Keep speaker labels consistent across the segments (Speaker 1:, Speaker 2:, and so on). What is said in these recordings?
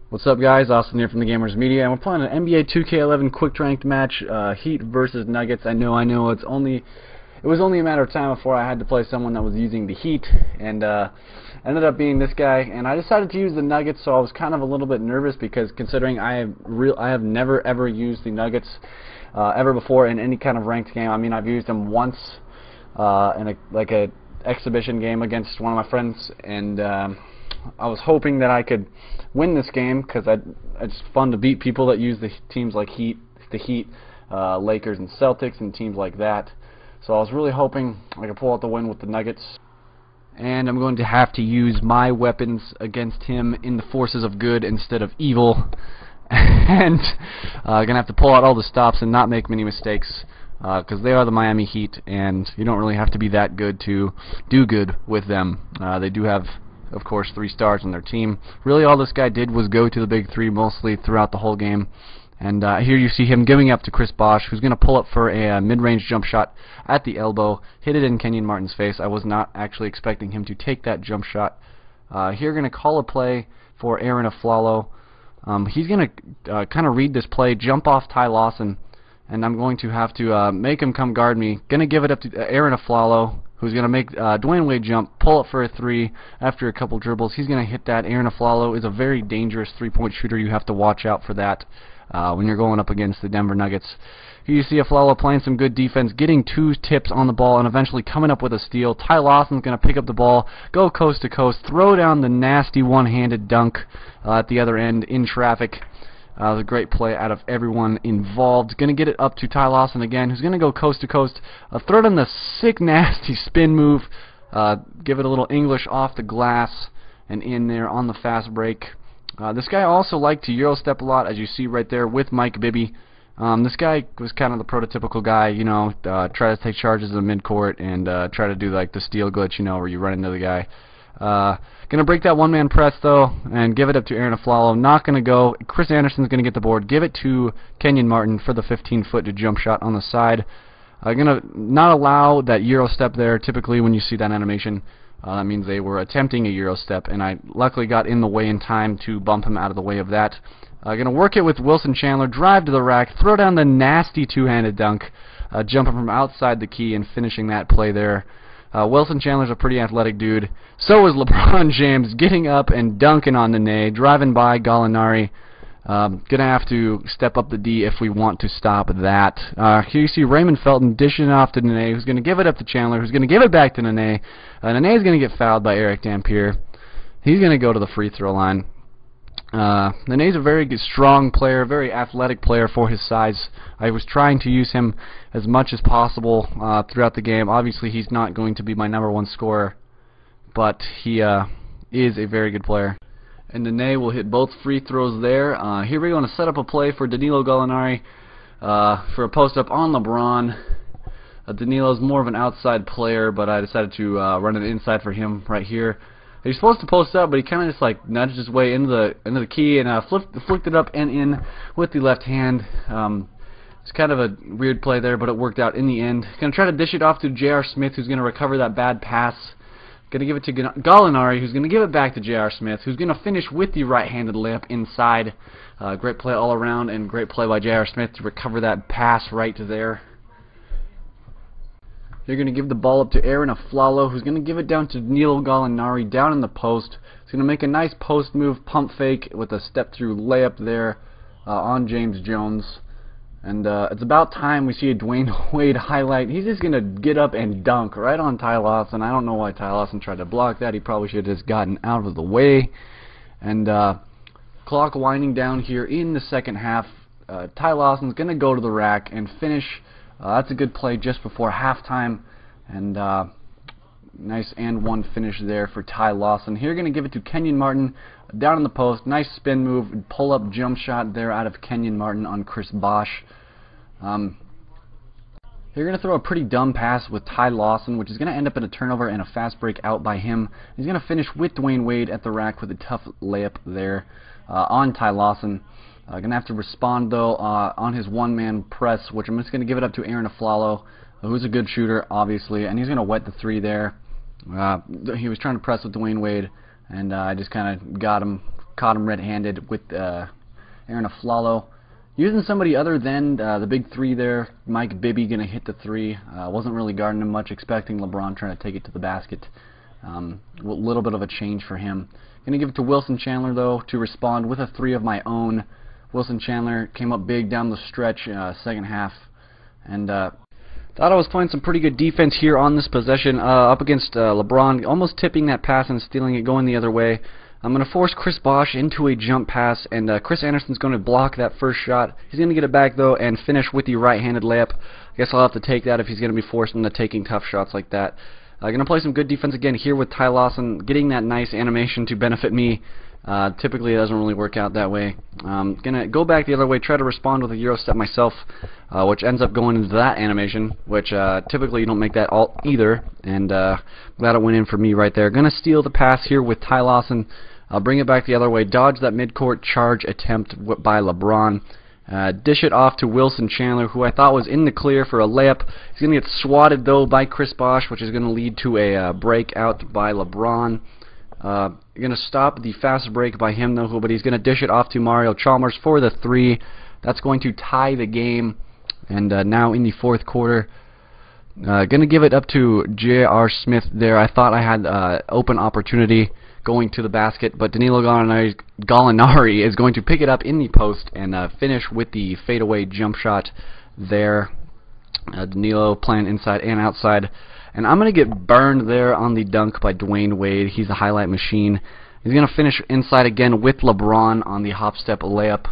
Speaker 1: What's up, guys? Austin here from TheGamersIMiedia, and we're playing an NBA 2K11 quick ranked match, Heat versus Nuggets. I know. It was only a matter of time before I had to play someone that was using the Heat, and ended up being this guy. And I decided to use the Nuggets, so I was kind of a little bit nervous because considering I have never ever used the Nuggets ever before in any kind of ranked game. I mean, I've used them once in a exhibition game against one of my friends, and I was hoping that I could win this game because it's fun to beat people that use the teams like the Heat, Lakers, and Celtics, and teams like that. So I was really hoping I could pull out the win with the Nuggets. And I'm going to have to use my weapons against him in the forces of good instead of evil. And going to have to pull out all the stops and not make many mistakes, because they are the Miami Heat, and you don't really have to be that good to do good with them. They do have, of course, 3 stars on their team. Really all this guy did was go to the big 3 mostly throughout the whole game. And here you see him giving up to Chris Bosh, who's going to pull up for a mid-range jump shot at the elbow, hit it in Kenyon Martin's face. I was not actually expecting him to take that jump shot. Here going to call a play for Aaron Aflalo. He's going to kind of read this play, jump off Ty Lawson, and I'm going to have to make him come guard me. Going to give it up to Aaron Aflalo, who's going to make Dwayne Wade jump, pull up for a 3 after a couple dribbles. He's going to hit that. Aaron Aflalo is a very dangerous three-point shooter. You have to watch out for that when you're going up against the Denver Nuggets. Here you see Aflalo playing some good defense, getting 2 tips on the ball, and eventually coming up with a steal. Ty Lawson's going to pick up the ball, go coast to coast, throw down the nasty one-handed dunk at the other end in traffic. It was a great play out of everyone involved. Going to get it up to Ty Lawson again, who's going to go coast to coast. Throw down the sick, nasty spin move. Give it a little English off the glass and in there on the fast break. This guy also liked to Euro step a lot, as you see right there with Mike Bibby. This guy was kind of the prototypical guy, you know, try to take charges in the midcourt and try to do like the steal glitch, you know, where you run into the guy. Gonna break that one-man press though and give it up to Aaron Aflalo. Not gonna go. Chris Anderson's gonna get the board. Give it to Kenyon Martin for the 15-foot jump shot on the side. Gonna not allow that Euro step there. Typically, when you see that animation, that means they were attempting a Euro step, and I luckily got in the way in time to bump him out of the way of that. Gonna work it with Wilson Chandler. Drive to the rack. Throw down the nasty two-handed dunk. Jumping from outside the key and finishing that play there. Wilson Chandler's a pretty athletic dude. So is LeBron James, getting up and dunking on Nene, driving by Gallinari. Gonna have to step up the D if we want to stop that. Here you see Raymond Felton dishing off to Nene, who's gonna give it up to Chandler, who's gonna give it back to Nene. Nene's gonna get fouled by Eric Dampier. He's gonna go to the free throw line. Nene's a very good, strong player, very athletic player for his size. I was trying to use him as much as possible throughout the game. Obviously, he's not going to be my #1 scorer, but he is a very good player. And Nene will hit both free throws there. Here we're going to set up a play for Danilo Gallinari for a post-up on LeBron. Danilo's more of an outside player, but I decided to run it inside for him right here. He's supposed to post up, but he kind of just like nudged his way into the key and flicked it up and in with the left hand. It's kind of a weird play there, but it worked out in the end. Going to try to dish it off to J.R. Smith, who's going to recover that bad pass. Going to give it to Gallinari, who's going to give it back to J.R. Smith, who's going to finish with the right-handed layup inside. Great play all around, and great play by J.R. Smith to recover that pass right to there. They're going to give the ball up to Aaron Aflalo, who's going to give it down to Danilo Gallinari down in the post. He's going to make a nice post move, pump fake with a step-through layup there on James Jones. And it's about time we see a Dwayne Wade highlight. He's just going to get up and dunk right on Ty Lawson. I don't know why Ty Lawson tried to block that. He probably should have just gotten out of the way. And clock winding down here in the second half. Ty Lawson's going to go to the rack and finish. That's a good play just before halftime, and nice and one finish there for Ty Lawson. Here, going to give it to Kenyon Martin down in the post. Nice spin move, pull-up jump shot there out of Kenyon Martin on Chris Bosh. You're going to throw a pretty dumb pass with Ty Lawson, which is going to end up in a turnover and a fast break out by him. He's going to finish with Dwayne Wade at the rack with a tough layup there on Ty Lawson. Going to have to respond, though, on his one-man press, which I'm just going to give it up to Aaron Aflalo, who's a good shooter, obviously, and he's going to wet the 3 there. He was trying to press with Dwayne Wade, and I just kind of got him caught him red-handed with Aaron Aflalo. Using somebody other than the big three there, Mike Bibby going to hit the three. Wasn't really guarding him much, expecting LeBron trying to take it to the basket. A little bit of a change for him. Going to give it to Wilson Chandler, though, to respond with a three of my own. Wilson Chandler came up big down the stretch, second half. And thought I was playing some pretty good defense here on this possession up against LeBron, almost tipping that pass and stealing it, going the other way. I'm going to force Chris Bosh into a jump pass, and Chris Anderson's going to block that first shot. He's going to get it back, though, and finish with the right-handed layup. I guess I'll have to take that if he's going to be forced into taking tough shots like that. Going to play some good defense again here with Ty Lawson, getting that nice animation to benefit me. Typically, it doesn't really work out that way. Going to go back the other way, try to respond with a Euro step myself, which ends up going into that animation, which typically you don't make that alt either, and glad it went in for me right there. Going to steal the pass here with Ty Lawson. I'll bring it back the other way, dodge that midcourt charge attempt by LeBron. Dish it off to Wilson Chandler, who I thought was in the clear for a layup. He's going to get swatted, though, by Chris Bosh, which is going to lead to a breakout by LeBron. Going to stop the fast break by him, though, but he's going to dish it off to Mario Chalmers for the three. That's going to tie the game. And now in the fourth quarter, going to give it up to J.R. Smith there. I thought I had open opportunity going to the basket, but Danilo Gallinari is going to pick it up in the post and finish with the fadeaway jump shot there. Danilo playing inside and outside. And I'm going to get burned there on the dunk by Dwayne Wade. He's a highlight machine. He's going to finish inside again with LeBron on the hop-step layup.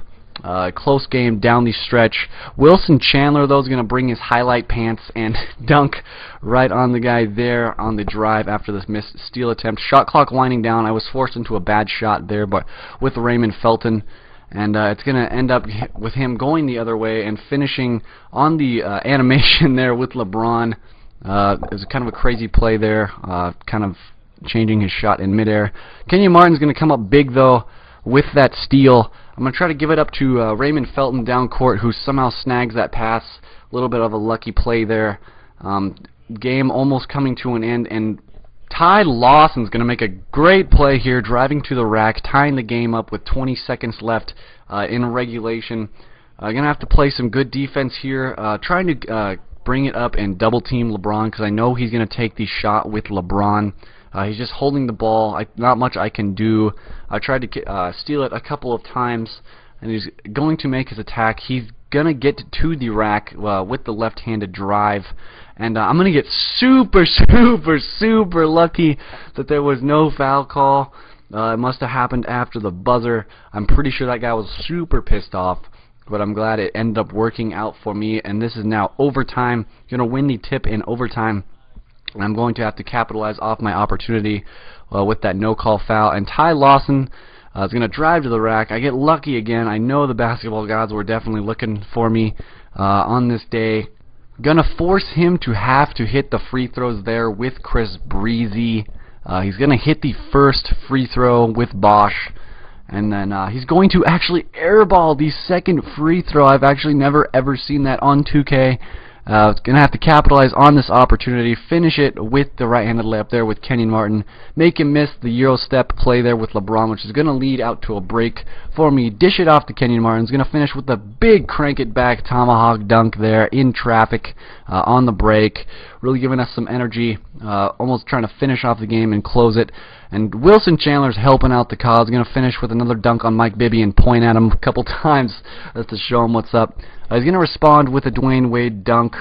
Speaker 1: Close game down the stretch. Wilson Chandler, though, is going to bring his highlight pants and dunk right on the guy there on the drive after this missed steal attempt. Shot clock winding down. I was forced into a bad shot there, but with Raymond Felton. And it's going to end up with him going the other way and finishing on the animation there with LeBron. It was kind of a crazy play there, kind of changing his shot in midair. Kenyon Martin's going to come up big, though, with that steal. I'm going to try to give it up to Raymond Felton down court, who somehow snags that pass. A little bit of a lucky play there. Game almost coming to an end, and Ty Lawson's going to make a great play here, driving to the rack, tying the game up with 20 seconds left in regulation. Going to have to play some good defense here, trying to bring it up and double team LeBron, because I know he's going to take the shot with LeBron. He's just holding the ball. Not much I can do. I tried to steal it a couple of times, and he's going to make his attack. He's going to get to the rack with the left-handed drive, and I'm going to get super lucky that there was no foul call. It must have happened after the buzzer. I'm pretty sure that guy was super pissed off, but I'm glad it ended up working out for me, and this is now overtime. Going to win the tip in overtime. And I'm going to have to capitalize off my opportunity with that no-call foul. And Ty Lawson is going to drive to the rack. I get lucky again. I know the basketball gods were definitely looking for me on this day. Going to force him to have to hit the free throws there with Chris Breezy. He's going to hit the first free throw with Bosh. And then he's going to actually airball the second free throw. I've actually never ever seen that on 2K. Going to have to capitalize on this opportunity, finish it with the right-handed layup there with Kenyon Martin, make him miss the Euro step play there with LeBron, which is going to lead out to a break for me. Dish it off to Kenyon Martin. He's going to finish with a big crank-it-back tomahawk dunk there in traffic on the break, really giving us some energy, almost trying to finish off the game and close it. And Wilson Chandler's helping out the cause. Going to finish with another dunk on Mike Bibby and point at him a couple times just to show him what's up. He's going to respond with a Dwayne Wade dunk.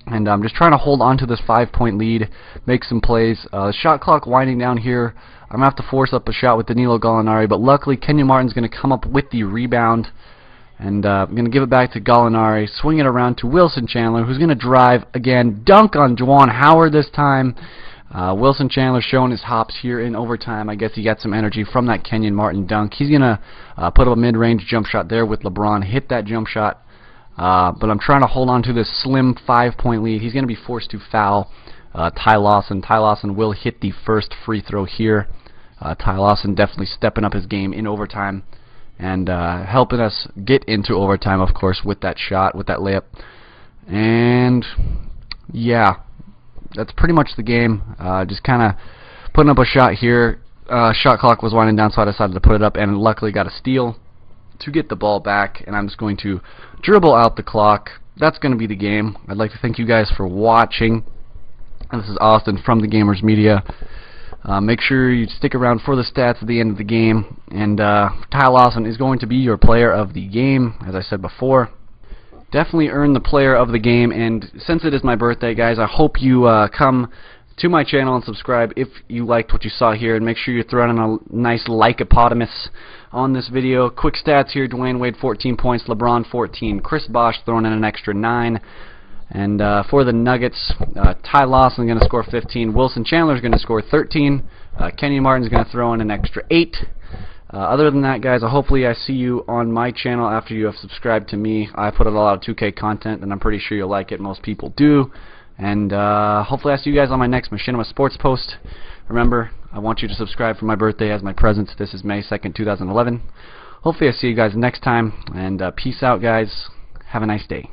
Speaker 1: And I'm just trying to hold on to this 5-point lead, make some plays. Shot clock winding down here. I'm going to have to force up a shot with Danilo Gallinari, but luckily Kenyon Martin's going to come up with the rebound. And I'm going to give it back to Gallinari, swing it around to Wilson Chandler, who's going to drive again, dunk on Juwan Howard this time. Wilson Chandler showing his hops here in overtime. I guess he got some energy from that Kenyon Martin dunk. He's going to put up a mid-range jump shot there with LeBron, hit that jump shot. But I'm trying to hold on to this slim 5-point lead. He's going to be forced to foul Ty Lawson. Ty Lawson will hit the first free throw here. Ty Lawson definitely stepping up his game in overtime and helping us get into overtime, of course, with that shot, with that layup. And yeah, that's pretty much the game. Just kind of putting up a shot here, shot clock was winding down, so I decided to put it up, and luckily got a steal to get the ball back, and I'm just going to dribble out the clock. That's going to be the game. I'd like to thank you guys for watching. And this is Austin from The Gamers Media. Make sure you stick around for the stats at the end of the game. And Ty Lawson is going to be your player of the game, as I said before. Definitely earn the player of the game. And since it is my birthday, guys, I hope you come to my channel and subscribe if you liked what you saw here. And make sure you throw in a nice like-a-potamus on this video. Quick stats here: Dwayne Wade 14 points, LeBron 14, Chris Bosh throwing in an extra 9. And for the Nuggets, Ty Lawson is going to score 15. Wilson Chandler is going to score 13. Kenny Martin is going to throw in an extra 8. Other than that, guys, hopefully I see you on my channel after you have subscribed to me. I put out a lot of 2K content, and I'm pretty sure you'll like it. Most people do. And hopefully I see you guys on my next Machinima Sports post. Remember, I want you to subscribe for my birthday as my present. This is May 2nd, 2011. Hopefully I see you guys next time. And peace out, guys. Have a nice day.